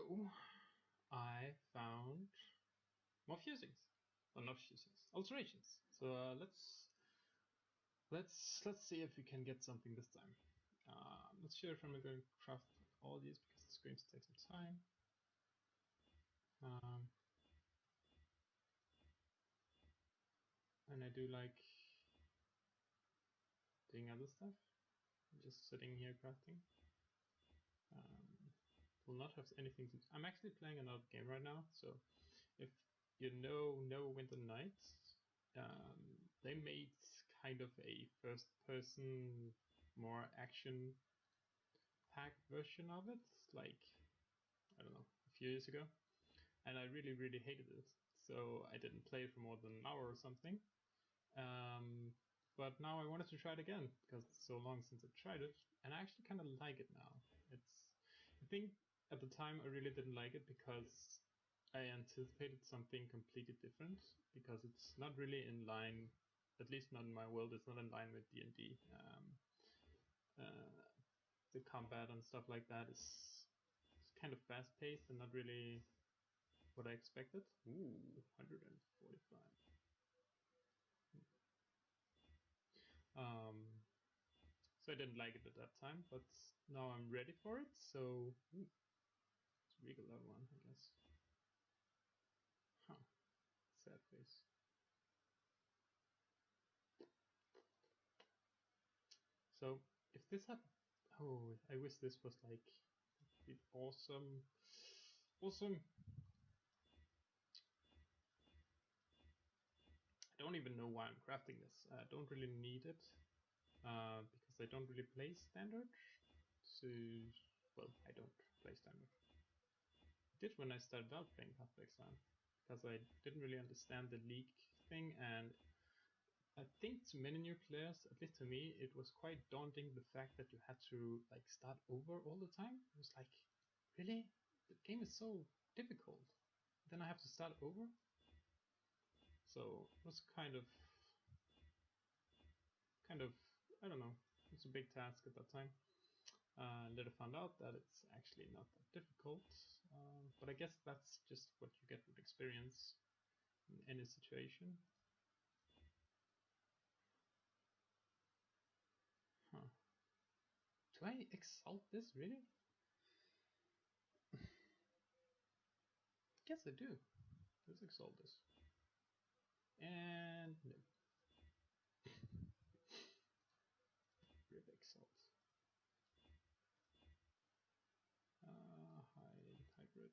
So I found more fusings, or not fusings, alterations. So let's see if we can get something this time. I'm not sure if I'm going to craft all these because it's going to take some time. And I do like doing other stuff, just sitting here crafting. Will not have anything to. I'm actually playing another game right now, so if you know Winter Nights, they made kind of a first-person, more action-packed version of it, like, I don't know, a few years ago, and I really hated it, so I didn't play it for more than an hour or something. But now I wanted to try it again because it's so long since I tried it, and I actually kind of like it now. I think at the time I really didn't like it because I anticipated something completely different, because it's not really in line, at least not in my world, it's not in line with D&D. The combat and stuff like that is kind of fast-paced and not really what I expected. Ooh, 145. So I didn't like it at that time, but now I'm ready for it, so it's regular one, I guess. Huh. Sad face. So if this had, oh, I wish this was like awesome. I don't even know why I'm crafting this. I don't really need it because I don't really play standard. So, well, I don't play standard. I did when I started out playing Path of Exile, because I didn't really understand the league thing, and I think to many new players, at least to me, it was quite daunting, the fact that you had to like start over all the time. It was like, really? The game is so difficult. Then I have to start over? So it was kind of, I don't know, it was a big task at that time. Later found out that it's actually not that difficult, but I guess that's just what you get with experience in any situation. Huh. Do I exalt this, really? Guess I do. Let's exalt this. And no. Rib exalt. Hybrid.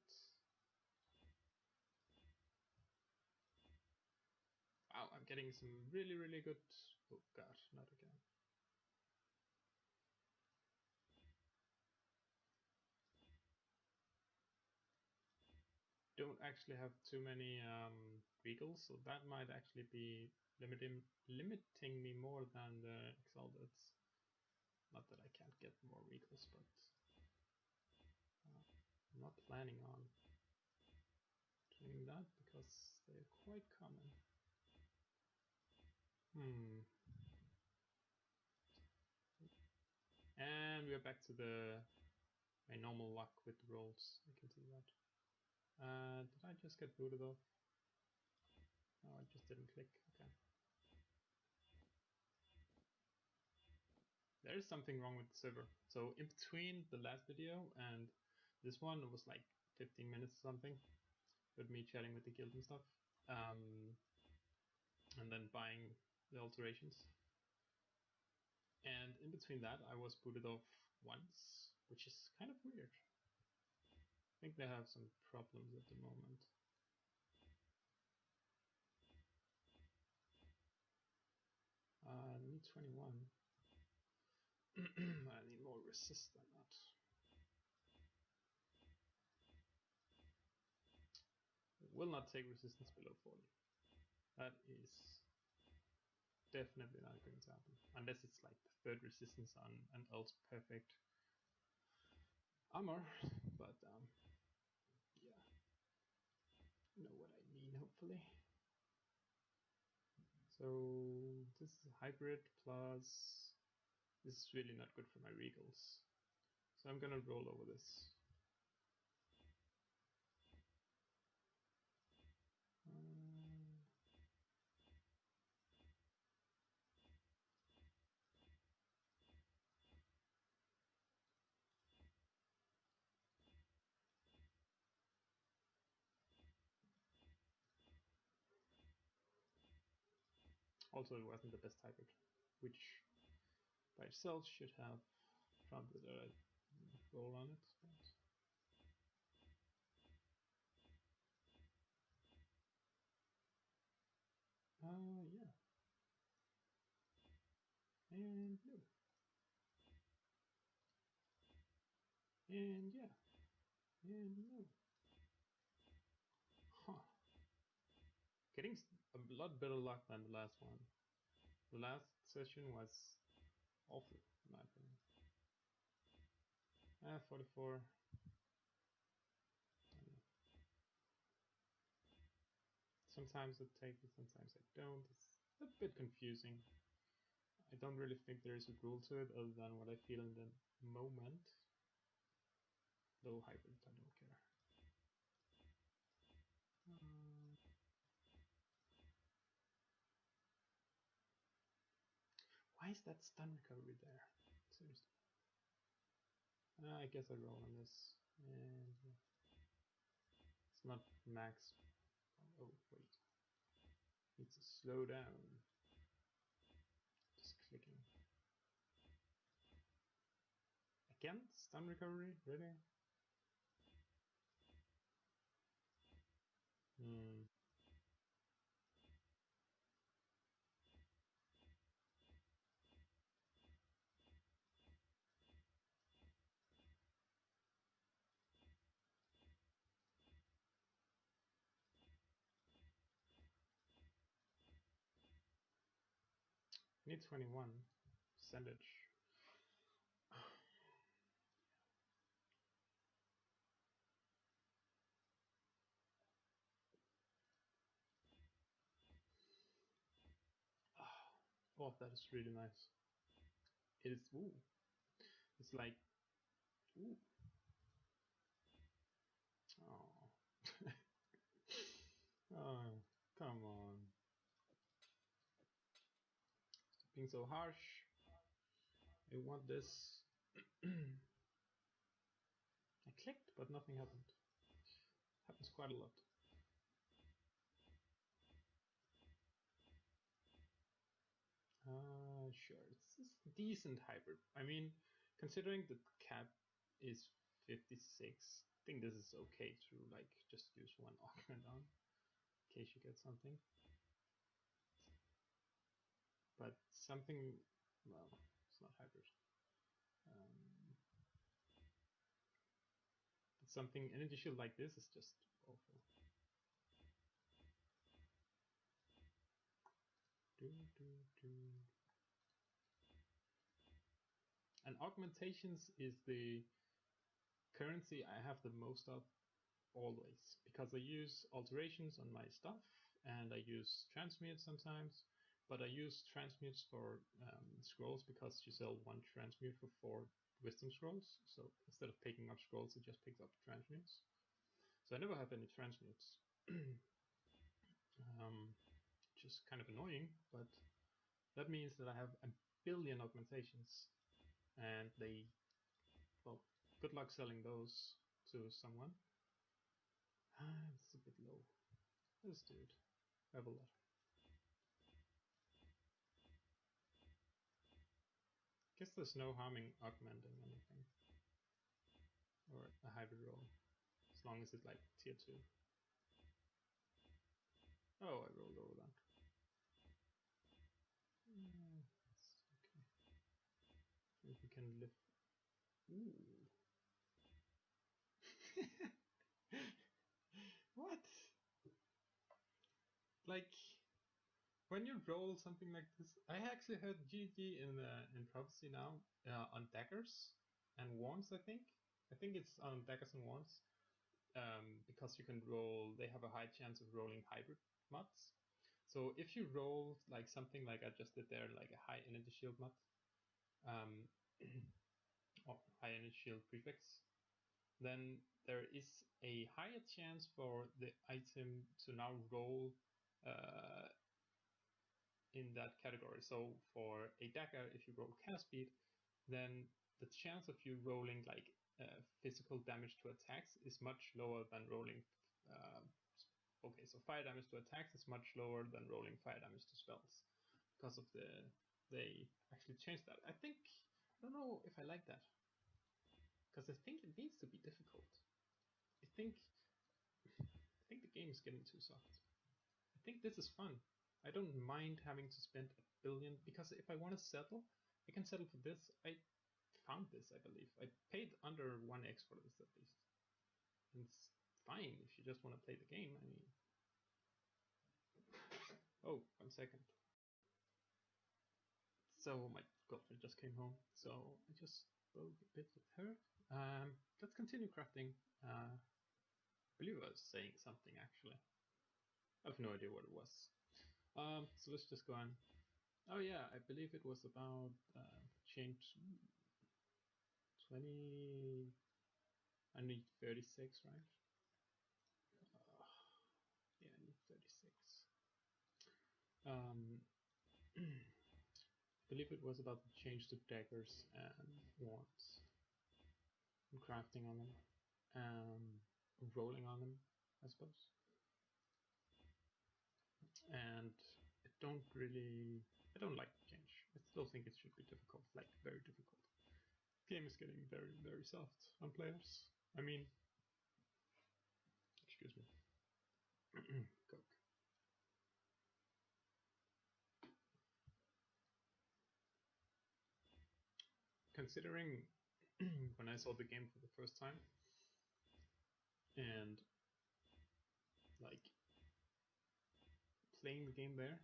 Wow, I'm getting some really good. Oh god, not again. Don't actually have too many regals, so that might actually be limiting me more than the exalted. Not that I can't get more regals, but I'm not planning on doing that because they're quite common. And we're back to my normal luck with the rolls. I can see that. Did I just get booted off? No, it just didn't click. Okay. There is something wrong with the server. So in between the last video and this one, it was like 15 minutes or something with me chatting with the guild and stuff. And then buying the alterations. And in between that, I was booted off once, which is kind of weird. I think they have some problems at the moment. I need 21. I need more resist than that. Will not take resistance below 40. That is definitely not going to happen. Unless it's like the third resistance on an else perfect armor. But yeah. You know what I mean, hopefully. So this is hybrid plus. This is really not good for my regals. So I'm gonna roll over this. Also, it wasn't the best hybrid, which by itself should have prompted a roll on it. But yeah. And no. And yeah. And no. Huh. Getting a lot better luck than the last one. The last session was awful, in my opinion. 44. Sometimes I take it, sometimes I don't. It's a bit confusing. I don't really think there is a rule to it other than what I feel in the moment. Though hybrid, I don't care. Why is that stun recovery there? Seriously. I guess I roll on this. And it's not max. Oh, wait. Needs to slow down. Just clicking. Again? Stun recovery? Really? Hmm. Need 21 percentage. Oh, that is really nice. It is. Ooh. It's like. Ooh. Oh. Oh, come on. Stop being so harsh. I want this. I clicked, but nothing happened. Happens quite a lot. Sure, it's a decent hybrid. I mean, considering the cap is 56, I think this is okay to like just use one augment on, in case you get something. But something, well, it's not hybrid. But something energy shield like this is just awful. And augmentations is the currency I have the most of always, because I use alterations on my stuff and I use transmute sometimes, but I use transmutes for scrolls because you sell one transmute for 4 wisdom scrolls. So instead of picking up scrolls, it just picks up transmutes. So I never have any transmutes, which is kind of annoying, but that means that I have a billion augmentations, and they, well, good luck selling those to someone. It's a bit low. Let's do it. I have a lot. Guess there's no harming augmenting anything. Or a hybrid roll. As long as it's like tier 2. Oh, I rolled over that. It's okay. I think we can lift. Ooh. What? Like, when you roll something like this, I actually heard GG in Prophecy now on daggers and wands. I think it's on daggers and wands because you can roll. They have a high chance of rolling hybrid mods. So if you roll like something like I just did there, like a high energy shield mod, or high energy shield prefix, then there is a higher chance for the item to now roll in that category. So for a dagger, if you roll cast speed, then the chance of you rolling like physical damage to attacks is much lower than rolling. Okay, so fire damage to attacks is much lower than rolling fire damage to spells. because of they actually changed that. I don't know if I like that, because I think it needs to be difficult. I think the game is getting too soft. I think this is fun. I don't mind having to spend $1 billion, because if I want to settle, I can settle for this. I found this, I believe. I paid under 1x for this at least. And it's fine if you just want to play the game. I mean, oh, 1 second. So my girlfriend just came home, so I just spoke a bit with her. Let's continue crafting. I believe I was saying something actually. I have no idea what it was. So let's just go on. Oh yeah, I believe it was about change 20. I need 36, right? Yeah, I need 36. I believe it was about the change to daggers and wands, and crafting on them, rolling on them, I suppose. And I don't like the change. I still think it should be difficult, like very difficult. The game is getting very, very soft on players. I mean, excuse me, Coke. Considering when I saw the game for the first time, and like playing the game there,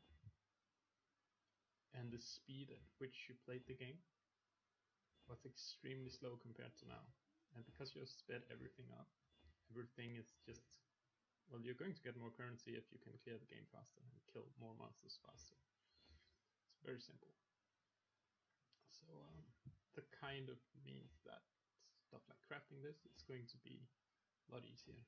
and the speed at which you played the game was extremely slow compared to now. And because you have sped everything up, everything is just, well, you're going to get more currency if you can clear the game faster and kill more monsters faster. It's very simple. So that kind of means that stuff like crafting this is going to be a lot easier.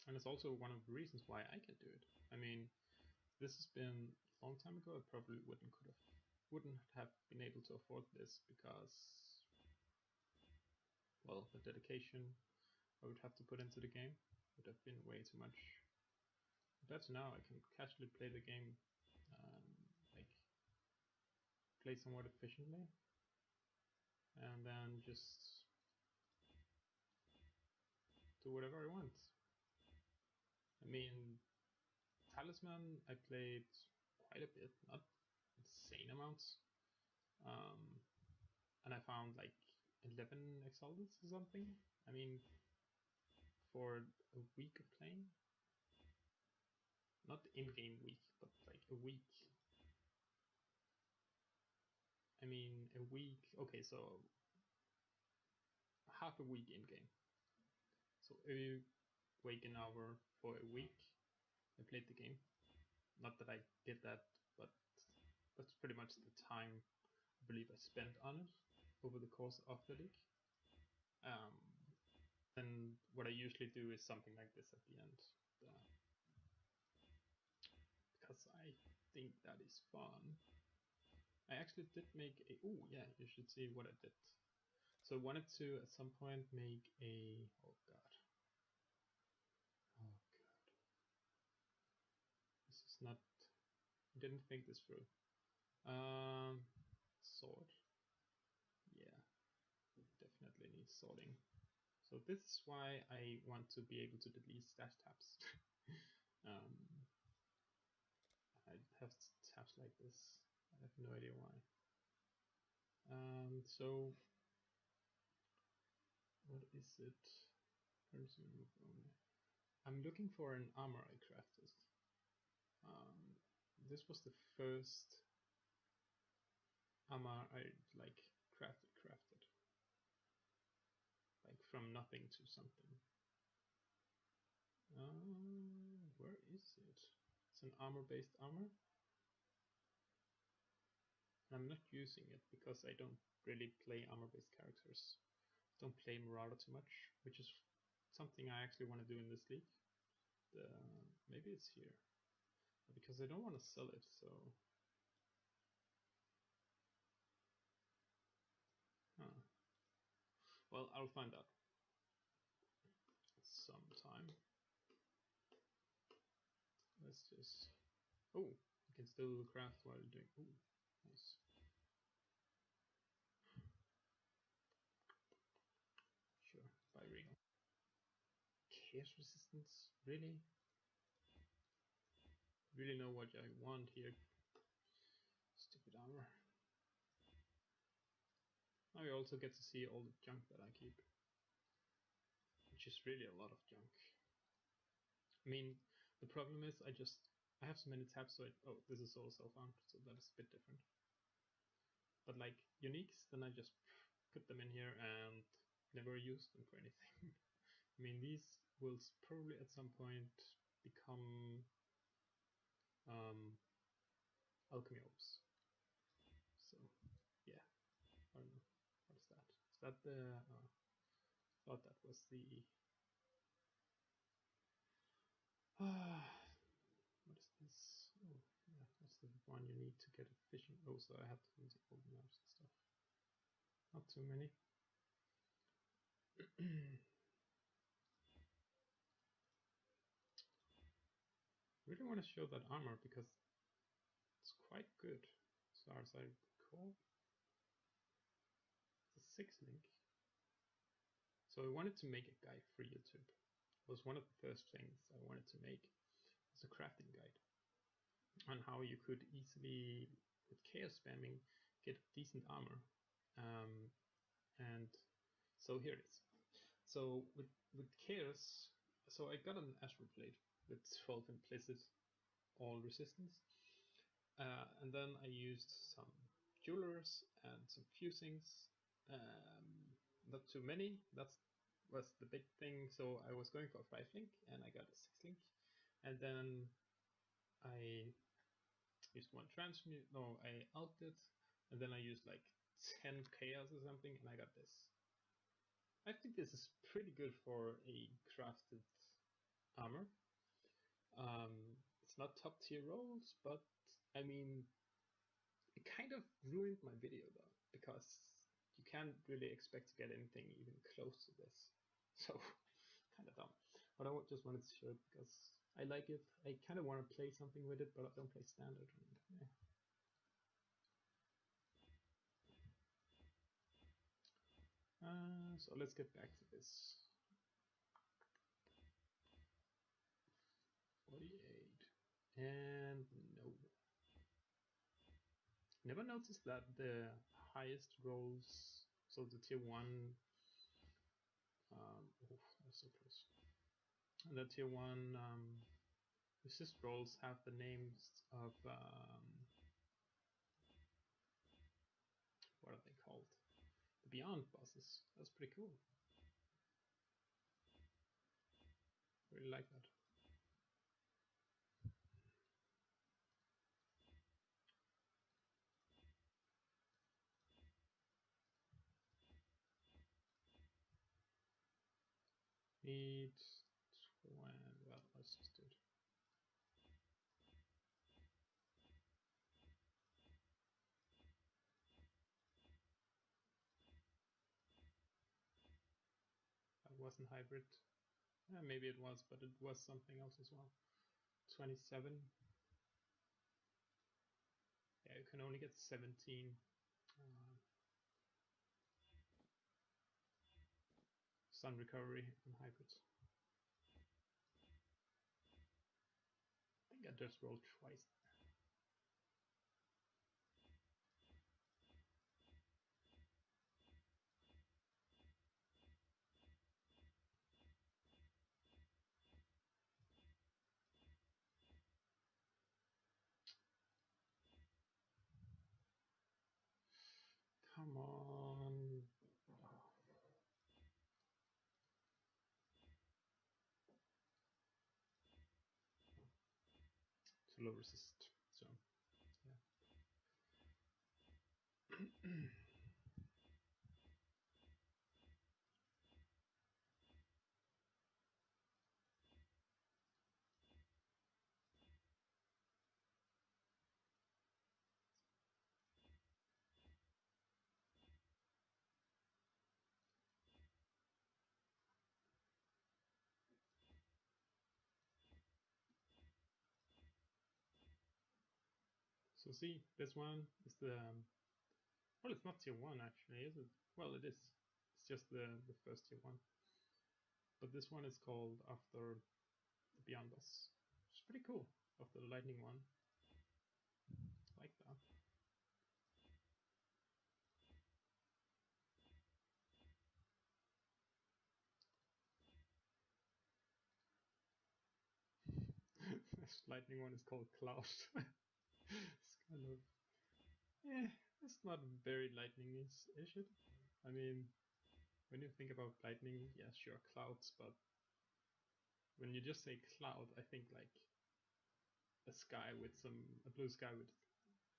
And it's also one of the reasons why I can do it. I mean, this has been a long time ago. I probably wouldn't have been able to afford this, because, well, the dedication I would have to put into the game would have been way too much. But now I can casually play the game, like play somewhat efficiently, and then just do whatever I want. I mean, Talisman I played quite a bit, not insane amounts, and I found like 11 exalts or something. I mean, for a week of playing, not in-game week, but like a week. I mean, a week. Okay, so half a week in-game. So every wake an hour for a week, I played the game. Not that I did that, but that's pretty much the time I believe I spent on it over the course of the league. Then what I usually do is something like this at the end, because I think that is fun. I actually did make a, oh yeah, you should see what I did. So I wanted to at some point make a, oh god, this is not, I didn't think this through. Sword, yeah, definitely needs sorting. So this is why I want to be able to delete stash tabs. I have tabs like this. I have no idea why. So what is it? I'm looking for an armor I crafted. This was the first armor I like crafted. Like from nothing to something. Where is it? It's an armor-based armor. I'm not using it because I don't really play armor-based characters. I don't play Marauder too much, which is something I actually want to do in this league. Maybe it's here. Because I don't want to sell it, so... Huh. Well, I'll find out. time. Let's just... Oh, you can still craft while doing... Oh, nice. Sure, by Regal. Chaos resistance? Really? Really know what I want here. Stupid armor. Now you also get to see all the junk that I keep. Which is really a lot of junk. I mean, the problem is I have so many tabs, so oh, this is all self-found, so that is a bit different. But like uniques, then I just put them in here and never use them for anything. I mean, these will probably at some point become alchemy orbs. So, yeah, I don't know. What is that? Is that the... I thought that was the... what is this? Oh, yeah, that's the one you need to get a fishing... Oh, so I have to use the old maps and stuff. Not too many. Really want to show that armor because it's quite good, as far as I recall. It's a 6 link. So I wanted to make a guide for YouTube. It was one of the first things I wanted to make. Was a crafting guide on how you could easily, with chaos spamming, get decent armor. And so here it is. So with chaos, so I got an astral plate with 12 implicit all resistance. And then I used some jewelers and some fusings. Not too many. That was the big thing. So I was going for a 5 link and I got a 6 link. And then I used one transmute. No, I altered. And then I used like 10 chaos or something and I got this. I think this is pretty good for a crafted armor. It's not top tier rolls, but I mean, it kind of ruined my video though, because you can't really expect to get anything even close to this. So, kind of dumb. But I just wanted to show it because I like it. I kind of want to play something with it, but I don't play standard. And, yeah. So let's get back to this. 48. And no. Never noticed that the highest rolls, so the tier 1, oh, that's so close. And the tier 1 resist rolls have the names of, what are they called? The Beyond bosses. That's pretty cool. Really like that. Need 20, well, let's just do it. That wasn't hybrid. Maybe it was, but it was something else as well. 27. Yeah, you can only get 17. Sun recovery on hybrid. I think I just rolled twice. Come on. To low resist. So, yeah. So see, this one is the well, it's not tier 1 actually, is it? Well, it is. It's just the first tier 1. But this one is called after the Beyond boss. It's pretty cool. After the lightning one. I like that. This lightning one is called Cloud. It's kind of it's not very lightning-ish, is it? I mean, when you think about lightning, yeah, sure, clouds, but when you just say cloud, I think like a blue sky with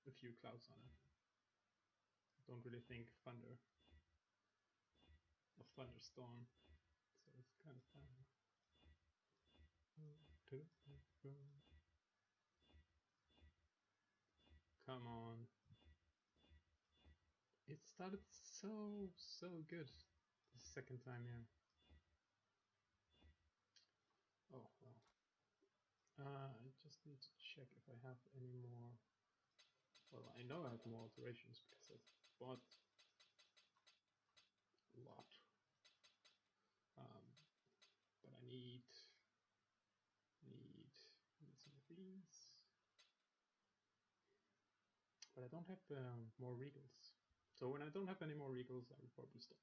a few clouds on it. I don't really think thunder or thunderstorm, so it's kind of fun. Come on. It started so good the second time here. Oh well. I just need to check if I have any more. Well, I know I have more alterations because I bought a lot. But I need some of these. But I don't have more regals. So when I don't have any more regals, I will probably stop.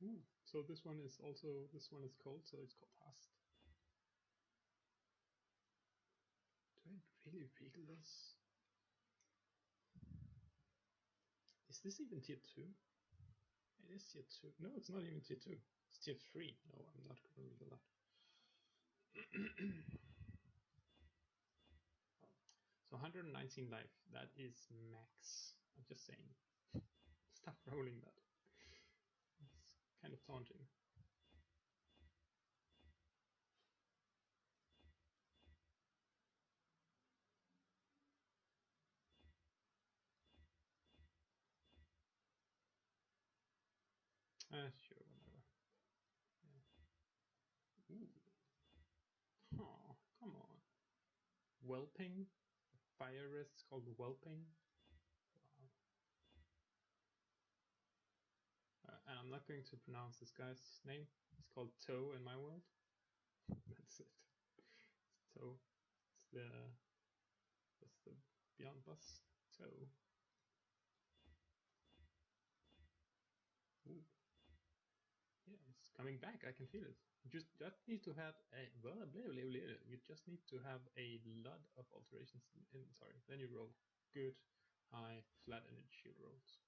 Ooh, so this one is cold, so it's called Hast. Do I really regal this? Is this even tier 2? It is tier 2. No, it's not even tier 2. It's tier 3. No, I'm not gonna regal that. So 119 life, that is max. I'm just saying. Stop rolling that. It's kind of taunting. Sure, whatever. Yeah. Ooh. Oh, come on. Whelping? Fire rest called Whelping? Wow. And I'm not going to pronounce this guy's name. It's called Toe in my world. That's it. It's Toe. That's the Beyond boss. Toe. Ooh. Yeah, it's coming back. I can feel it. You just need to have a You just need to have a lot of alterations in. Sorry, then you roll good, high, flat energy shield rolls.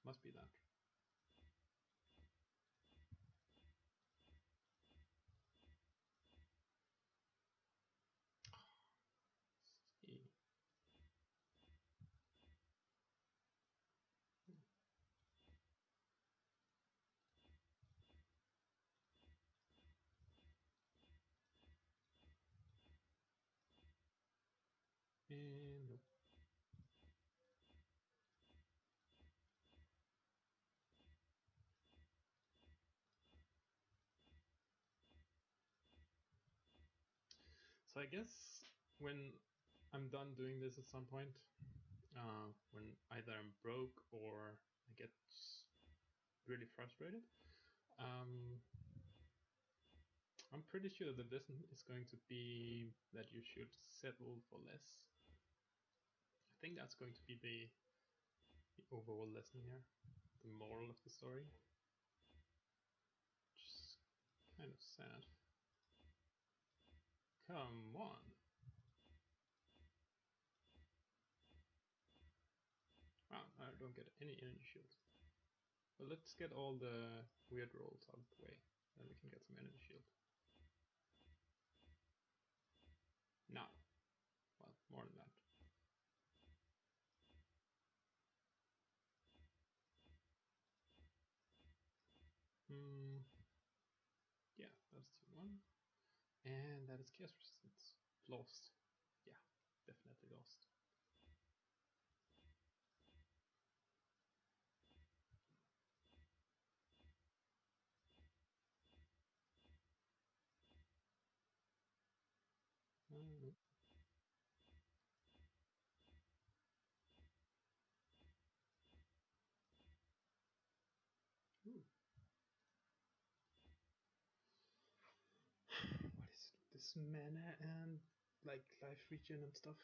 Must be that. See. And nope. So I guess when I'm done doing this at some point, when either I'm broke or I get really frustrated, I'm pretty sure the lesson is going to be that you should settle for less. I think that's going to be the overall lesson here, the moral of the story. Which is kind of sad. Come on! Wow, I don't get any energy shields. But let's get all the weird rolls out of the way, then we can get some energy shield. Now, well, more than that. Yeah, that's tier 1. And that is chaos resistance. Lost. Yeah, definitely lost. Ooh. What is this mana and like life regen and stuff?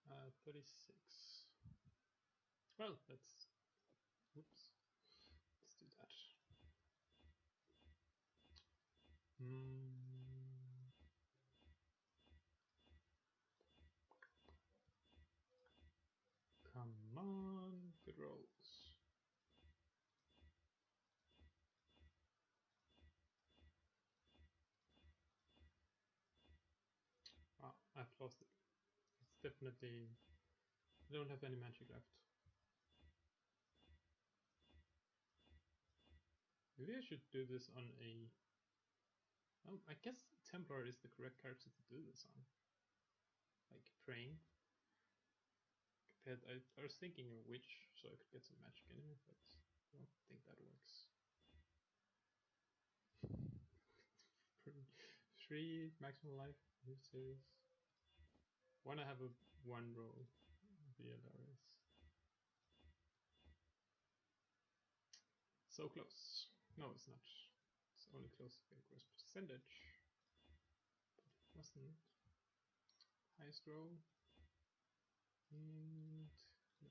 Uh, 36. Well, let's. Whoops. Let's do that. Come on, good rolls. Wow, I've lost it. It's definitely. I don't have any magic left. Maybe I should do this on a. Oh, I guess Templar is the correct character to do this on. Like praying. I was thinking a witch so I could get some magic in it, but I don't think that works. 3 maximum life. Are you serious? Wanna have a 1 roll via Darius. So close. No, it's not. It's only close to the worst percentage. But it wasn't. Highest roll. And no.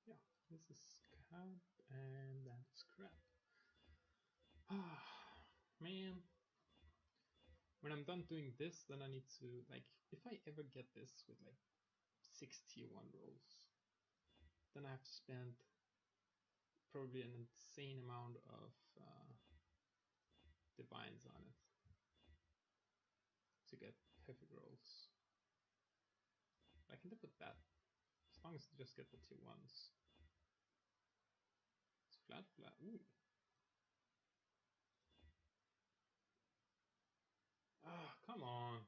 Sure. Yeah, this is crap and that is crap. Ah, man. When I'm done doing this, then I need to, like, if I ever get this with like 6 tier 1 rolls, then I have to spend probably an insane amount of divines on it to get perfect rolls. I can live with that, as long as I just get the tier 1s. It's flat, flat, ooh. Ah, come on.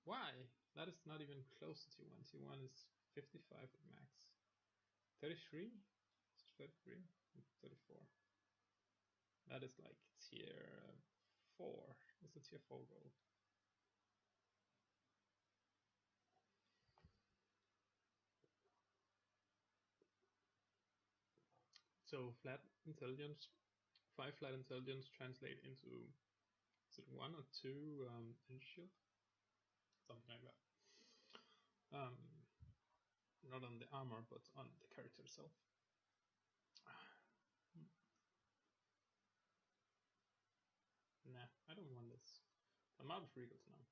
Why? That is not even close to tier 1. Tier 1 is 55 at max. 33? It's 33? 34. That is like tier 4. It's a tier 4 roll. So flat intelligence, 5 flat intelligence translate into, is it 1 or 2 energy shield? Something like that. Not on the armor, but on the character itself. Nah, I don't want this. I'm out of regals now.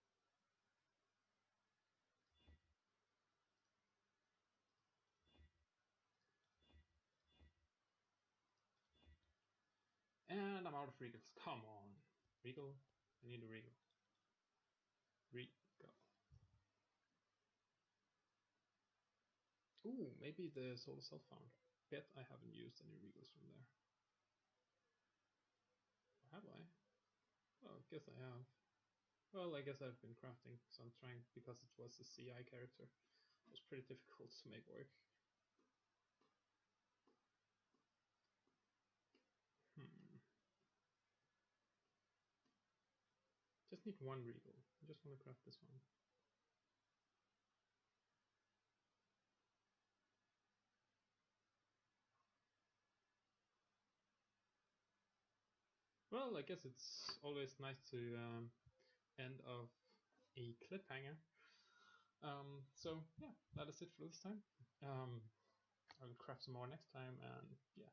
And I'm out of regals. Come on. Regal? I need a regal. Regal. Ooh, maybe the Solar Self-Found. Bet I haven't used any regals from there. Have I? Oh, I guess I have. Well, I guess I've been crafting, so I'm trying, because it was a CI character. It was pretty difficult to make work. Just need 1 regal. I just want to craft this one. Well, I guess it's always nice to end off a cliffhanger. So yeah, that is it for this time. I will craft some more next time, and yeah,